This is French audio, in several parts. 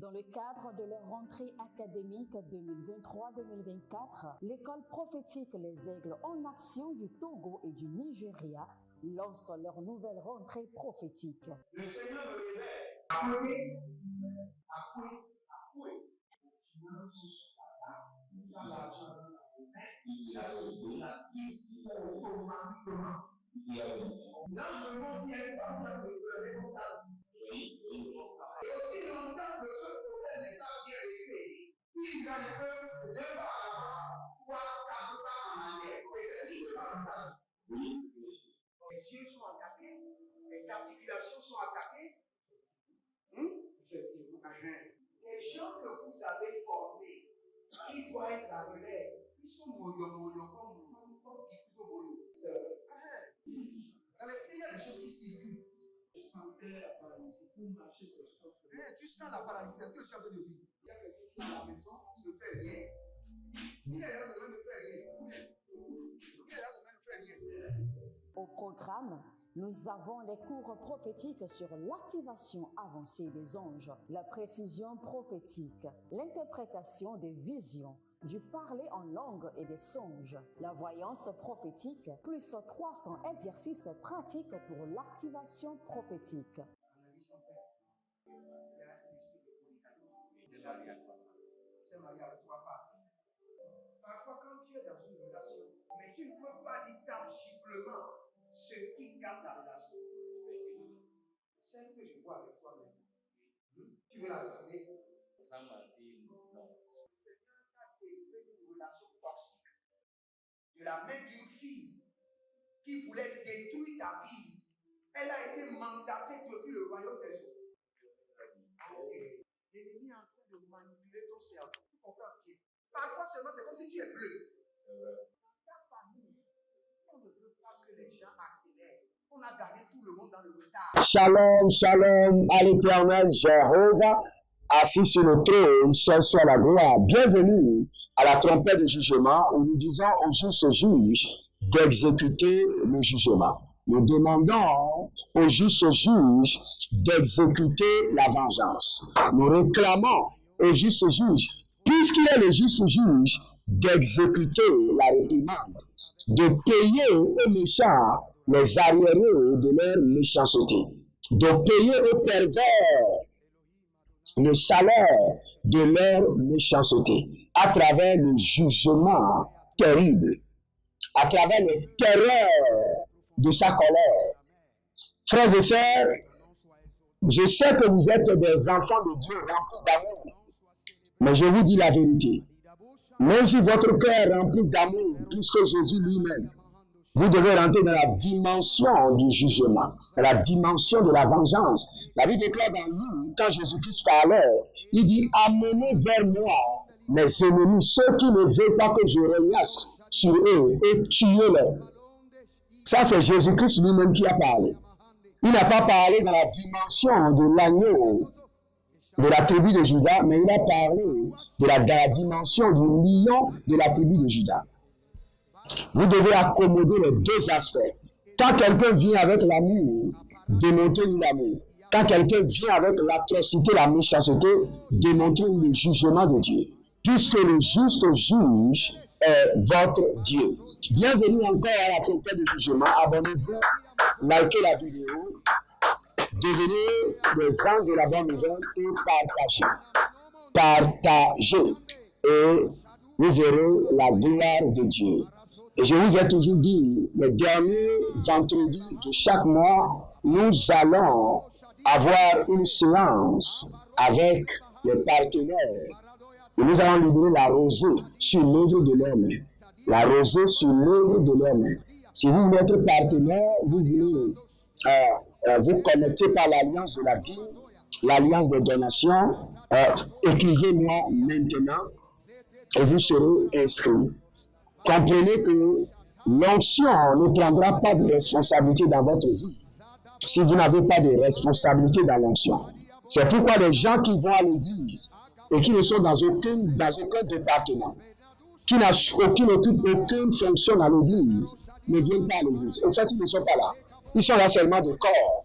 Dans le cadre de leur rentrée académique 2023-2024, l'école prophétique Les Aigles en Action du Togo et du Nigeria lance leur nouvelle rentrée prophétique. Le Seigneur me révèle. Appelez. Finances, dans l'argent, automatiquement. Là, je me montre bien comme ça. Et aussi longtemps que ce problème n'est pas bien réglé, il y a le peuple de 2 pas à l'avant, 3, 4 pas en arrière. Et c'est ce qui se passe ça. Les yeux sont attaqués, les articulations sont attaquées. Effectivement. Les gens que vous avez formés, qui doivent être la relève, ils sont moyo comme Kikuto. C'est vrai. Il y a des choses qui circulent. Je sentais la paralysie pour marcher sur ce corps. Tu sens la paralysie, c'est ce que je suis en train de dire. Il y a quelqu'un qui est à la maison, il ne fait rien. Il est là, il ne fait rien. Au programme, nous avons les cours prophétiques sur l'activation avancée des anges, la précision prophétique, l'interprétation des visions, du parler en langue et des songes, la voyance prophétique, plus 300 exercices pratiques pour l'activation prophétique. Analyse ton père. Il y a un esprit de communication. C'est marié avec 3 femmes. Parfois, quand tu es dans une relation, mais tu ne peux pas dire tangiblement ce qui garde la relation. C'est ce que je vois avec toi maintenant. Tu veux la garder? Sans mentir, non. Délivré d'une relation toxique de la main d'une fille qui voulait détruire ta vie. Elle a été mandatée depuis le royaume des eaux. L'ennemi est en train de manipuler ton cerveau. Tu comprends bien? Parfois seulement, c'est comme si tu es bleu. Dans ta famille, on ne veut pas que les gens accélèrent. On a gagné tout le monde dans le retard. Shalom, shalom à l'éternel Jéhovah, assis sur le trône, seul soit la gloire. Bienvenue à la trompette de jugement où nous disons au juste juge d'exécuter le jugement. Nous demandons au juste juge d'exécuter la vengeance. Nous réclamons au juste juge, puisqu'il est le juste juge, d'exécuter la réprimande, de payer aux méchants les arriérés de leur méchanceté, de payer aux pervers le salaire de leur méchanceté, à travers le jugement terrible, à travers le terreur de sa colère. Frères et sœurs, je sais que vous êtes des enfants de Dieu remplis d'amour, mais je vous dis la vérité. Même si votre cœur est rempli d'amour, plus que Jésus lui-même, vous devez rentrer dans la dimension du jugement, dans la dimension de la vengeance. La Bible déclare dans nous, quand Jésus-Christ parlait, il dit, amenez vers moi mes ennemis, ceux qui ne veulent pas que je régnasse sur eux, et tuez-les. Ça, c'est Jésus-Christ lui-même qui a parlé. Il n'a pas parlé dans la dimension de l'agneau de la tribu de Juda, mais il a parlé de la dimension du lion de la tribu de Juda. Vous devez accommoder les 2 aspects. Quand quelqu'un vient avec l'amour, démontrez-lui l'amour. Quand quelqu'un vient avec l'atrocité, la méchanceté, démontrez-lui le jugement de Dieu. Puisque le juste juge est votre Dieu. Bienvenue encore à la trompette de jugement. Abonnez-vous, likez la vidéo, devenez des anges de la bonne nouvelle et partagez. Partagez. Et vous verrez la gloire de Dieu. Et je vous ai toujours dit, le dernier vendredi de chaque mois, nous allons avoir une séance avec les partenaires. Et nous allons libérer la rosée sur l'œuvre de l'homme. La rosée sur l'œuvre de l'homme. Si vous voulez être partenaire, vous voulez vous connecter par l'alliance de la dîme, l'alliance de donation, écrivez-moi maintenant et vous serez inscrits. Comprenez que l'onction ne prendra pas de responsabilité dans votre vie si vous n'avez pas de responsabilité dans l'onction. C'est pourquoi les gens qui vont à l'église et qui ne sont dans aucun département, qui n'occupent aucune fonction dans l'église, ne viennent pas à l'église. En fait, ils ne sont pas là. Ils sont là seulement de corps.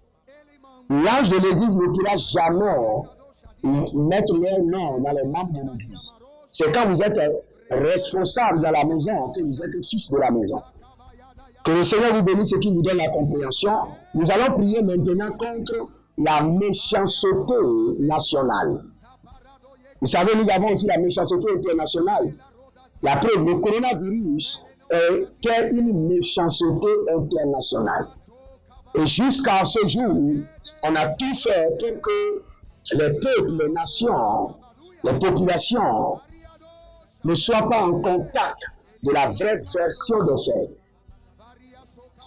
L'ange de l'église ne pourra jamais mettre leur nom dans les membres de l'Église. C'est quand vous êtes responsable dans la maison que vous êtes fils de la maison. Que le Seigneur vous bénisse et qu'il vous donne la compréhension. Nous allons prier maintenant contre la méchanceté nationale. Vous savez, nous avons aussi la méchanceté internationale. La preuve, le coronavirus est une méchanceté internationale. Et jusqu'à ce jour, on a tout fait pour que les peuples, les nations, les populations ne soient pas en contact de la vraie version des faits.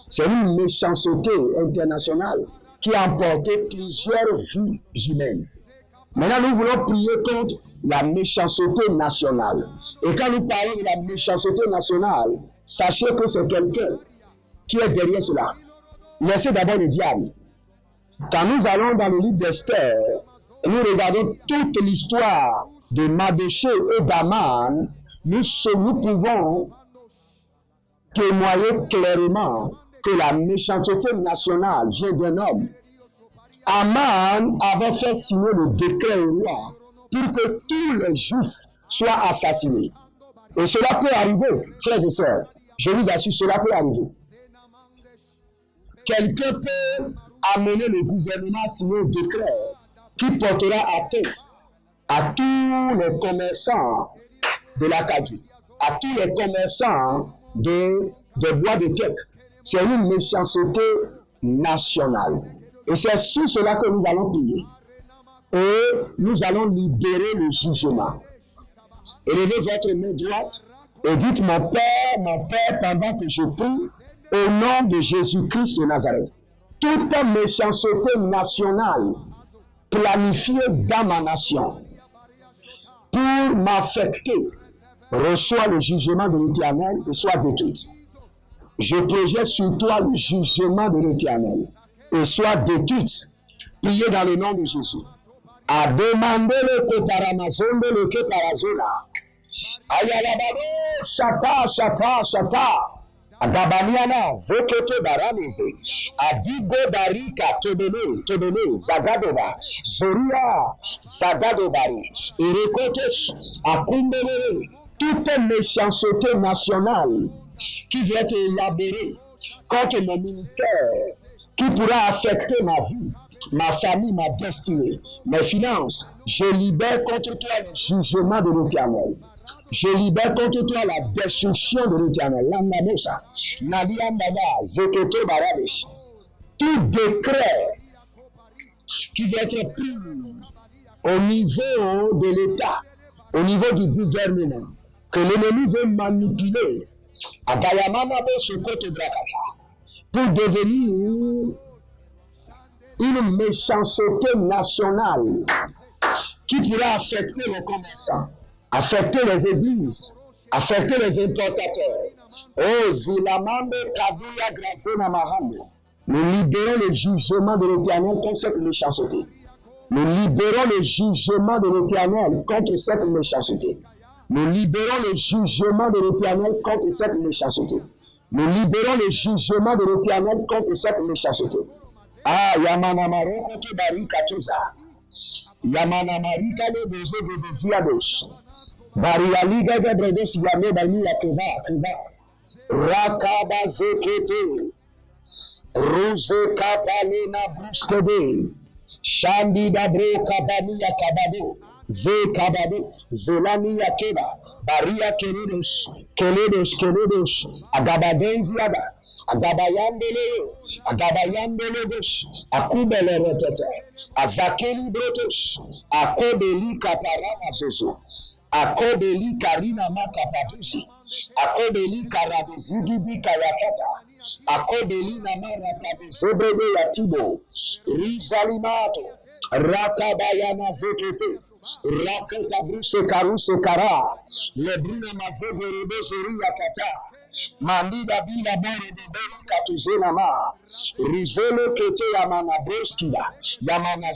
C'est une méchanceté internationale qui a emporté plusieurs vies humaines. Maintenant, nous voulons prier contre la méchanceté nationale. Et quand nous parlons de la méchanceté nationale, sachez que c'est quelqu'un qui est derrière cela. Laissez d'abord le diable. Quand nous allons dans le livre d'Esther, nous regardons toute l'histoire de Mardochée et d'Aman, nous pouvons témoigner clairement que la méchanceté nationale vient d'un homme. Aman avait fait signer le décret au roi pour que tous les Juifs soient assassinés. Et cela peut arriver, frères et sœurs. Je vous assure, cela peut arriver. Quelqu'un peut amener le gouvernement à signer un décret qui portera atteinte à tous les commerçants de l'Acadie, à tous les commerçants des bois de teck. C'est une méchanceté nationale. Et c'est sur cela que nous allons prier. Et nous allons libérer le jugement. Élevez votre main droite et dites, mon Père, pendant que je prie, au nom de Jésus-Christ de Nazareth, toute méchanceté nationale planifiée dans ma nation pour m'affecter reçoit le jugement de l'Éternel et soit détruite. Je projette sur toi le jugement de l'Éternel et soit détruite. Priez dans le nom de Jésus. A demandé le coparamazonde le keparazona. Ayalabado, chata. Agabaniana, Zeketo Baranese, Adigo Barika, Tobele, Zagadoba, Zoria, Zagadobari, Erekotosh, Akumbele, toute méchanceté nationale qui vient être élaborée contre mon ministère, qui pourra affecter ma vie, ma famille, ma destinée, mes finances. Je libère contre toi le jugement de l'Éternel. Je libère contre toi la destruction de l'Éternel. Tout décret qui va être pris au niveau de l'État, au niveau du gouvernement, que l'ennemi veut manipuler, pour devenir une méchanceté nationale qui pourra affecter les commerçants, affecter les églises, affecter les importateurs. Oh, Zilamande Kabuya Grasena Mahande. Nous libérons le jugement de l'Éternel contre cette méchanceté. Nous libérons le jugement de l'Éternel contre cette méchanceté. Nous libérons le jugement de l'Éternel contre cette méchanceté. Nous libérons le jugement de l'Éternel contre cette méchanceté. Ah, Yamanamaro contre Barikatuza. Yamanamarika le besoin de Desiados. Barialiga de Bredes Yame Bani Yakeva. Rakaba Zekete. Rose Kapalena Bruskede. Shandi Dabro Kabani Yakabado. Ze Kabado. Zelani Yakeba. Baria Keledos. Agabadenziada. Agabayandele Bush, Akubele Retete, Azakeli Brotos, Akobeli Kaparama Zozo, Akobeli Karina Makapadusi, Akobeli Karabizigidi Kayakata, Akobeli Namara Kabizebrede Yatibo, Rizalimato, Rakabayana Zekete, Raketa Bruse Karuse Kara, Lebruna Mazevere Zori Yakata. Mandida bila bore de beli katuzena ma rizelo kete yamana broskida yamana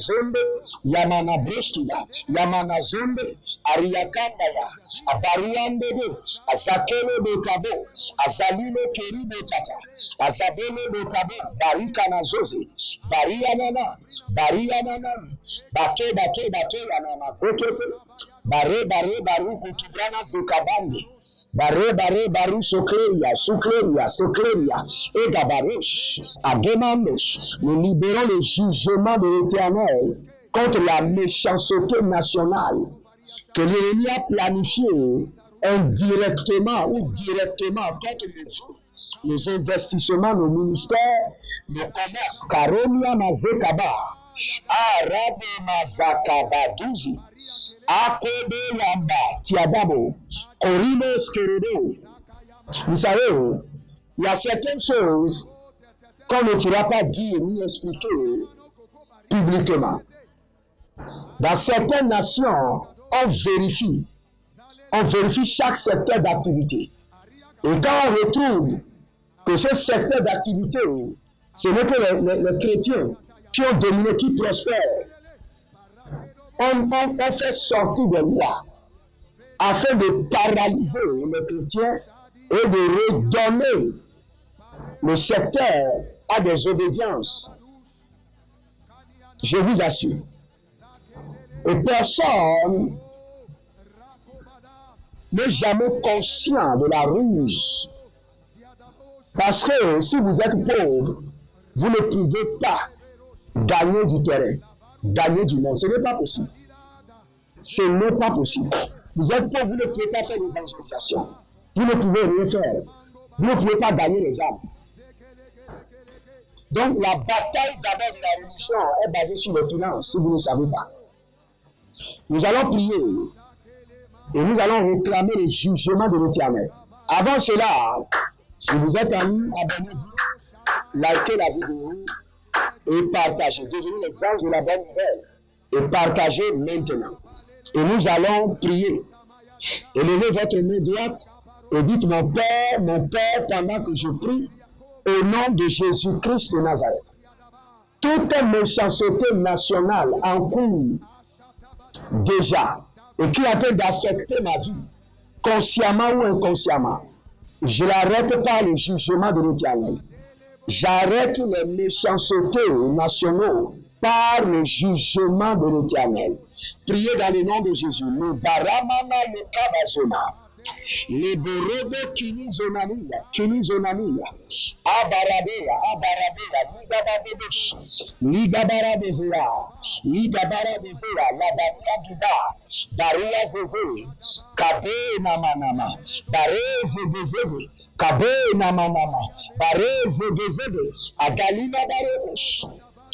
zombe ariyakanda ya abaruande de azakele de kabo azalilo keribe tata Azabele Botabo, Barikana Zozi, Barianana, Bato, Yanama Zekete, Bare, Baru, Kutubrana Zekabandi, Bare, Baru, Socleria, Egabarosh, Agemandosh, nous libérons le jugement de l'Éternel contre la méchanceté nationale que l'ennemi a planifié indirectement ou directement contre nos investissements, nos ministères, nos commerces. Karomia Mazekaba, Arabe Mazakabadouzi, Akobe Lamba, Tiadabo, Korino Skeredo. Vous savez, il y a certaines choses qu'on ne pourra pas dire ni expliquer publiquement. Dans certaines nations, on vérifie chaque secteur d'activité. Et quand on retrouve que ce secteur d'activité, ce n'est que les chrétiens qui ont dominé, qui prospèrent, on fait sortir des lois afin de paralyser les chrétiens et de redonner le secteur à des obédiences. Je vous assure. Et personne n'est jamais conscient de la ruse. Parce que si vous êtes pauvre, vous ne pouvez pas gagner du terrain, gagner du monde. Ce n'est pas possible. Ce n'est pas possible. Vous êtes pauvre, vous ne pouvez pas faire l'évangélisation. Vous ne pouvez rien faire. Vous ne pouvez pas gagner les âmes. Donc la bataille d'abord de la religion est basée sur les finances, si vous ne savez pas. Nous allons prier et nous allons réclamer le jugement de l'Éternel. Avant cela, si vous êtes en ligne, abonnez-vous, likez la vidéo et partagez. Devenez les anges de la bonne nouvelle et partagez maintenant. Et nous allons prier. Élevez votre main droite et dites mon Père, pendant que je prie, au nom de Jésus-Christ de Nazareth. Toute méchanceté nationale en cours déjà et qui est en train d'affecter ma vie, consciemment ou inconsciemment, je l'arrête par le jugement de l'Éternel. J'arrête les méchancetés nationaux par le jugement de l'Éternel. Priez dans le nom de Jésus. Le baramana le kabazoma. Les borobo kinizonania, abarabea, ligabarabezea, labania gida, baria zeze, kabe namanama, bareze dezede, kabe namanama, bareze dezede, agalina barebus,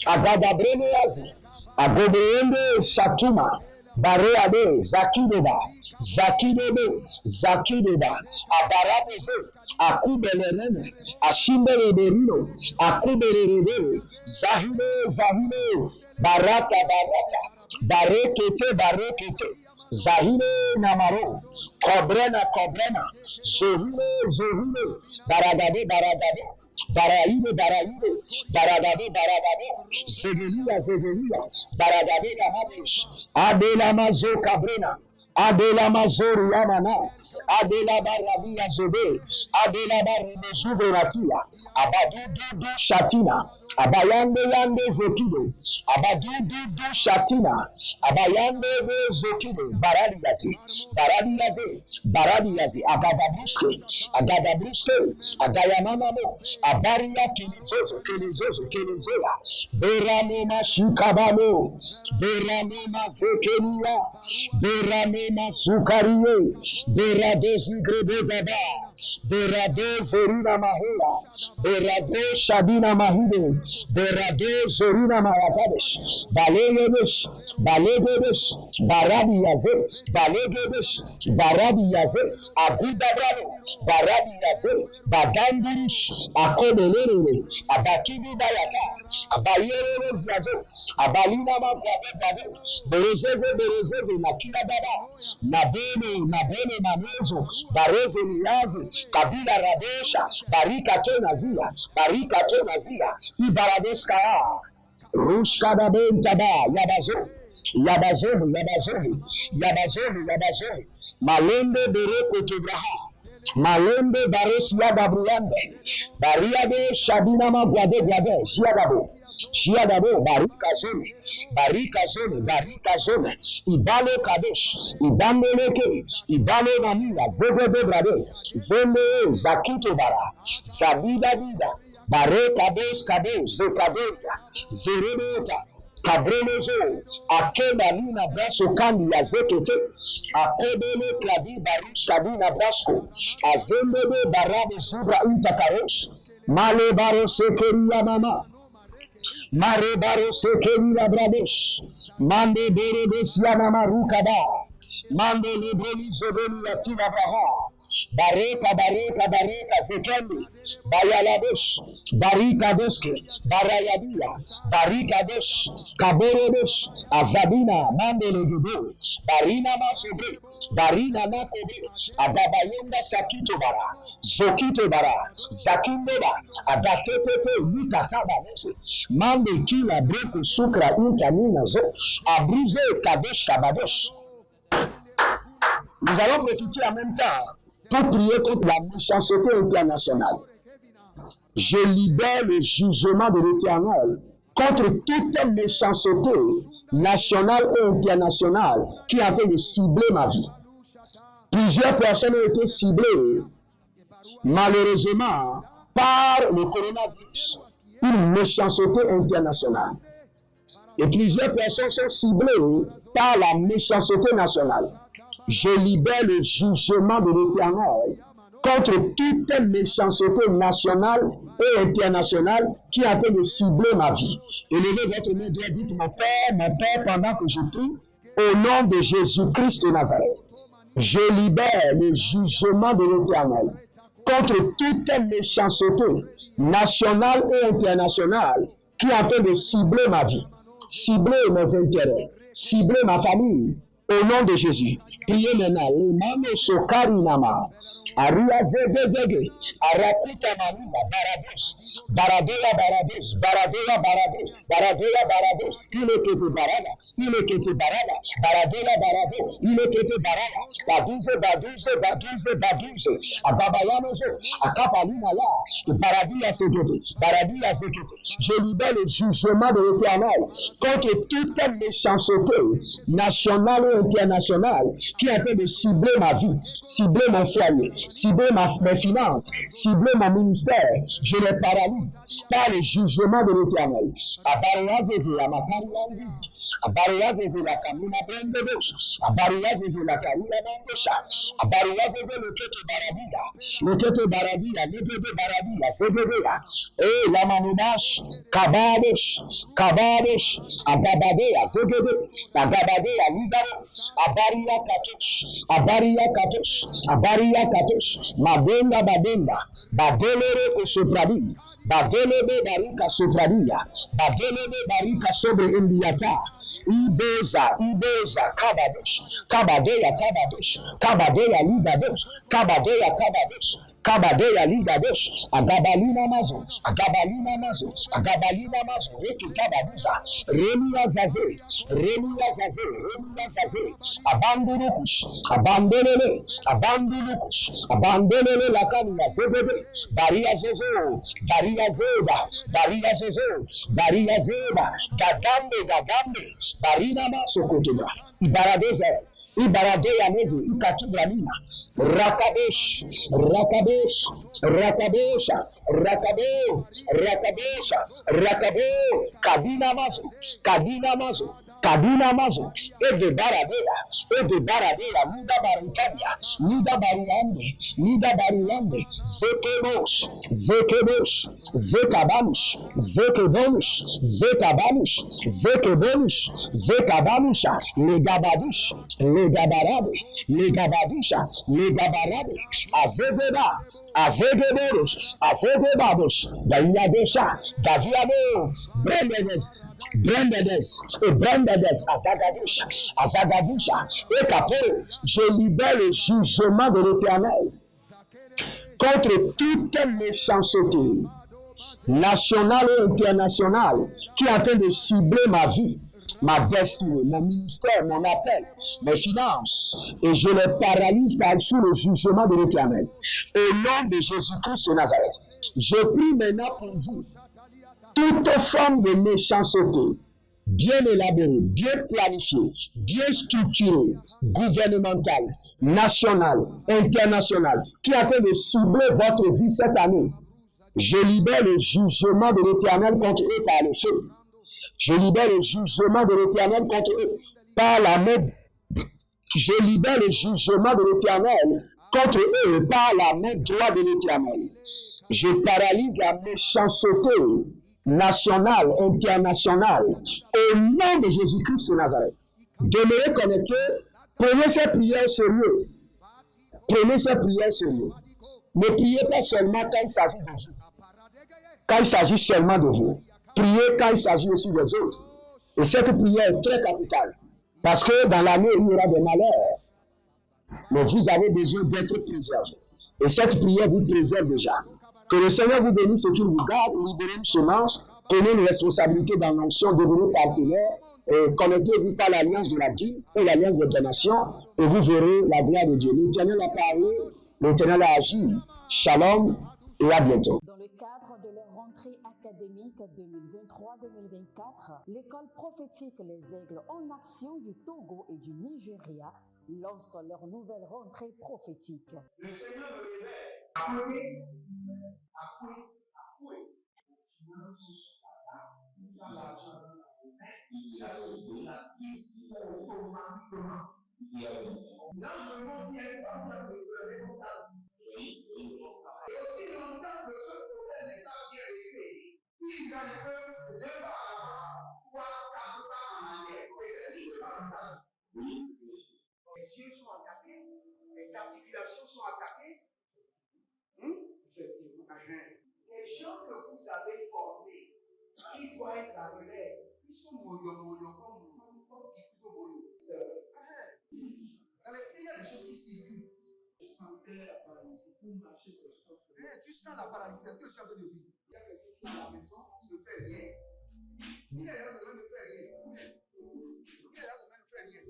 agadabrene yazi, agobeende shatuma, bareade, Zakideba, Abaraboze, Akubelerene, Ashimbereberino, Akuberebe, Zahine, Barata, Barekete, Zahine Namaro, Kobrena, Zohine, Baragade, Baragade, Zegelia, Baragade, Gamadesh, Adelamazo Cabrena, Adelamazor Yamana, Adelabarabia Zobe, Adelabarabia, Abadudu Shatina, Abayande Zekido, Abadudu Shatina, Abayande Zekido, Baradiaze, Agadabuske, Agayamamo, Abaria Kilizozo, Beramema Shukabano, Beramema Zekenia, Beramema Sukariye, Berado Zigrebe Baba, Berado Zerina Mahela, Berado Shabina Mahide, Berado Zerina Marakadesh, Balegedesh, Barabiaze, Abudabrano, Barabiaze, Bagandirish, Akomelere, Abatubi Bayata, Abayere Zazo, Abalina Mabade, Berezeze, Nakila Baba, Nabene Manezo, Bareze Niazi, Kabila Rabesha, Barika Tonazia, Ibaradoskaya, Rushkada Bentaba, Yabazo, Malende Bereko Tobraha, Malembe baros yada bruyande. Bariade shabinama guade guade. Shiadabo, Barika Zone, Ibalo Kadosh, Ibambeleke, Ibalo Namila, Zebebe Brade, Zembe, Zakito Bara, Zabida Vida, Bare Kados, Zekadoza, Zerebeta, Cabrelozo, Akeba Lina Brasso Kandi Azekete, Akebele Kladi Barush Kadina Brasco, Azembebe Barabe Zubra Intakarosh, Male Baro Sekeria Mama. Mare baro sekeli la bradesh. Mande bere besiana marukaba. Mande libroni zobeli la tina braha. Bareka zekendi. Bayaladesh. Barika deske. Barayabia. Barika desh. Kaberedesh. Azabina. Mande legudo. Barina masobre. Barina nakobe. Adabayenda sakito bara. Zokito bara. Zakindeba. Adatetete. Nikataba nese. Mande kila breko sukra intamina zo. Abruze kadesh kabadosh. Nous allons profiter en même temps pour prier contre la méchanceté internationale. Je libère le jugement de l'Éternel contre toute méchanceté nationale et internationale qui est en train de cibler ma vie. Plusieurs personnes ont été ciblées, malheureusement, par le coronavirus, une méchanceté internationale. Et plusieurs personnes sont ciblées par la méchanceté nationale. Je libère le jugement de l'Éternel contre toute méchanceté nationale et internationale qui est en train de cibler ma vie. Élevez votre main droite, dites mon Père, pendant que je prie, au nom de Jésus-Christ de Nazareth. Je libère le jugement de l'Éternel contre toute méchanceté nationale et internationale qui est en train de cibler ma vie, cibler mes intérêts, cibler ma famille. Au nom de Jésus, priez maintenant. Mano sokari nama. Aria zege. Arakuta manuma barabus. Baradoya barabus. Il est que barada. Baradoya barabus. Il est que barada. Badouze. Ababayanozo. Akapalina la. Baradia segete. Je libère le jugement de l'Éternel contre toute méchanceté nationale et internationale qui est en train de cibler ma vie, cibler mon foyer, cibler mes finances, cibler mon ministère. Je les paralyse par le jugement de l'Éternel. Abaruazeze la kamina brendedosh. Abaruazeze la kamina bendosha. Abaruazeze le kete barabia. Lebebe barabia. Zebebeya. La manubash. Kabadosh. Agabadea. Zegebe. Agabadea libaro. Abaria katosh. Mabenda. Badelere kusopradi. Badelebe barika sopradia. Badelebe barika sobre indiata. Ibeza, Kabadeya Ligadosh, Agabalina Mazo, Rekitabaduza, Remia Zaze, Abandonele la Kanya Zebebe, Baria Zeba, Gagambe, Barina Masokotoba, Ibaradea Nezi, Ikatubranina, Rakabo, Kadina Mazo, et de Baradea, Nida Baruande, Zekabanusha, les Gabarabe, Azebebados, Dayadesha, Daviano, Brendedes, Azagadusha, et Capo, je libère le jugement de l'Éternel contre toute méchanceté nationale et internationale qui est en train de cibler ma vie, ma destinée, mon ministère, mon appel, mes finances, et je les paralyse sous le jugement de l'Éternel. Au nom de Jésus-Christ de Nazareth, je prie maintenant pour vous, toute forme de méchanceté, bien élaborée, bien planifiée, bien structurée, gouvernementale, nationale, internationale, qui est en train de cibler votre vie cette année. Je libère le jugement de l'Éternel contre eux par le feu. Je libère le jugement de l'Éternel contre eux par la main. Je libère le jugement de l'Éternel contre eux par la main droite de l'Éternel. Je paralyse la méchanceté nationale, internationale, au nom de Jésus-Christ de Nazareth. Demeurez connectés, prenez ces prières sérieux. Prenez ces prières sérieux. Ne priez pas seulement quand il s'agit de vous. Quand il s'agit seulement de vous. Priez quand il s'agit aussi des autres. Et cette prière est très capitale. Parce que dans l'année, il y aura des malheurs. Mais vous avez besoin d'être préservé. Et cette prière vous préserve déjà. Que le Seigneur vous bénisse et qu'il vous garde, libérez une semence, prenez une responsabilité dans l'onction, devenez partenaire, connectez-vous par l'alliance de la dîme et l'alliance des nations, et vous verrez la gloire de Dieu. L'Éternel a parlé, l'Éternel a agi. Shalom et à bientôt. Dans le cadre de leur rentrée académique 2023-2024, l'école prophétique Les Aigles en Action du Togo et du Nigeria lance leur nouvelle rentrée prophétique. Le Seigneur me révèle. Appuyez. Finances, dans l'argent, la vie, automatiquement. L'enseignement vient comme ça de responsable. Et aussi longtemps que ce problème n'est pas bien réglé, il y a deux pas en avant, trois, quatre pas en arrière. Et c'est ce qui se passe. Les yeux sont attaqués, les articulations sont attaquées. Effectivement. Les gens que vous avez formés, qui doivent être la relève, ils sont moyo comme plutôt moyo. C'est vrai. Dans les pays, il y a des choses qui circulent. Je sentais la paralysie pour marcher sur ce truc. Tu sens la paralysie, c'est ce que je suis en train de dire. Il y a quelqu'un qui est à la maison qui ne fait rien. Il y a des gens qui ne fait rien. Il y a des gens qui ne fait rien.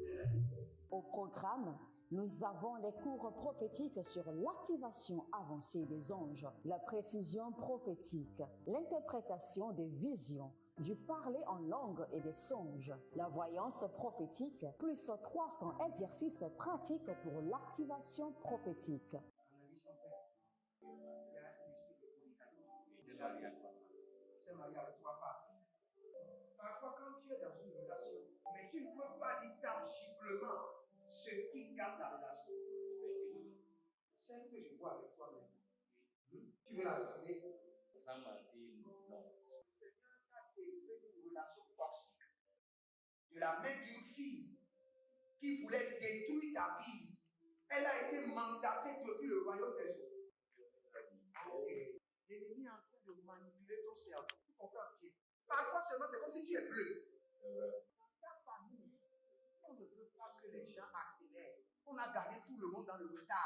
Au programme, nous avons les cours prophétiques sur l'activation avancée des anges, la précision prophétique, l'interprétation des visions, du parler en langue et des songes, la voyance prophétique, plus 300 exercices pratiques pour l'activation prophétique. C'est marié avec toi pas. Parfois, quand tu es dans une relation, mais tu ne peux pas dire tangiblement ce qui garde la relation. Celle que je vois avec toi maintenant. Tu veux la regarder? Sans mentir, non. Le Seigneur t'a délivré d'une relation toxique. De la main d'une fille qui voulait détruire ta vie. Elle a été mandatée depuis le royaume des eaux. L'ennemi est en train de manipuler ton cerveau. Tu comprends bien? Parfois seulement, c'est comme si tu es bleu. Dans ta famille, on ne veut pas que les gens accélèrent. On a gardé tout le monde dans le retard.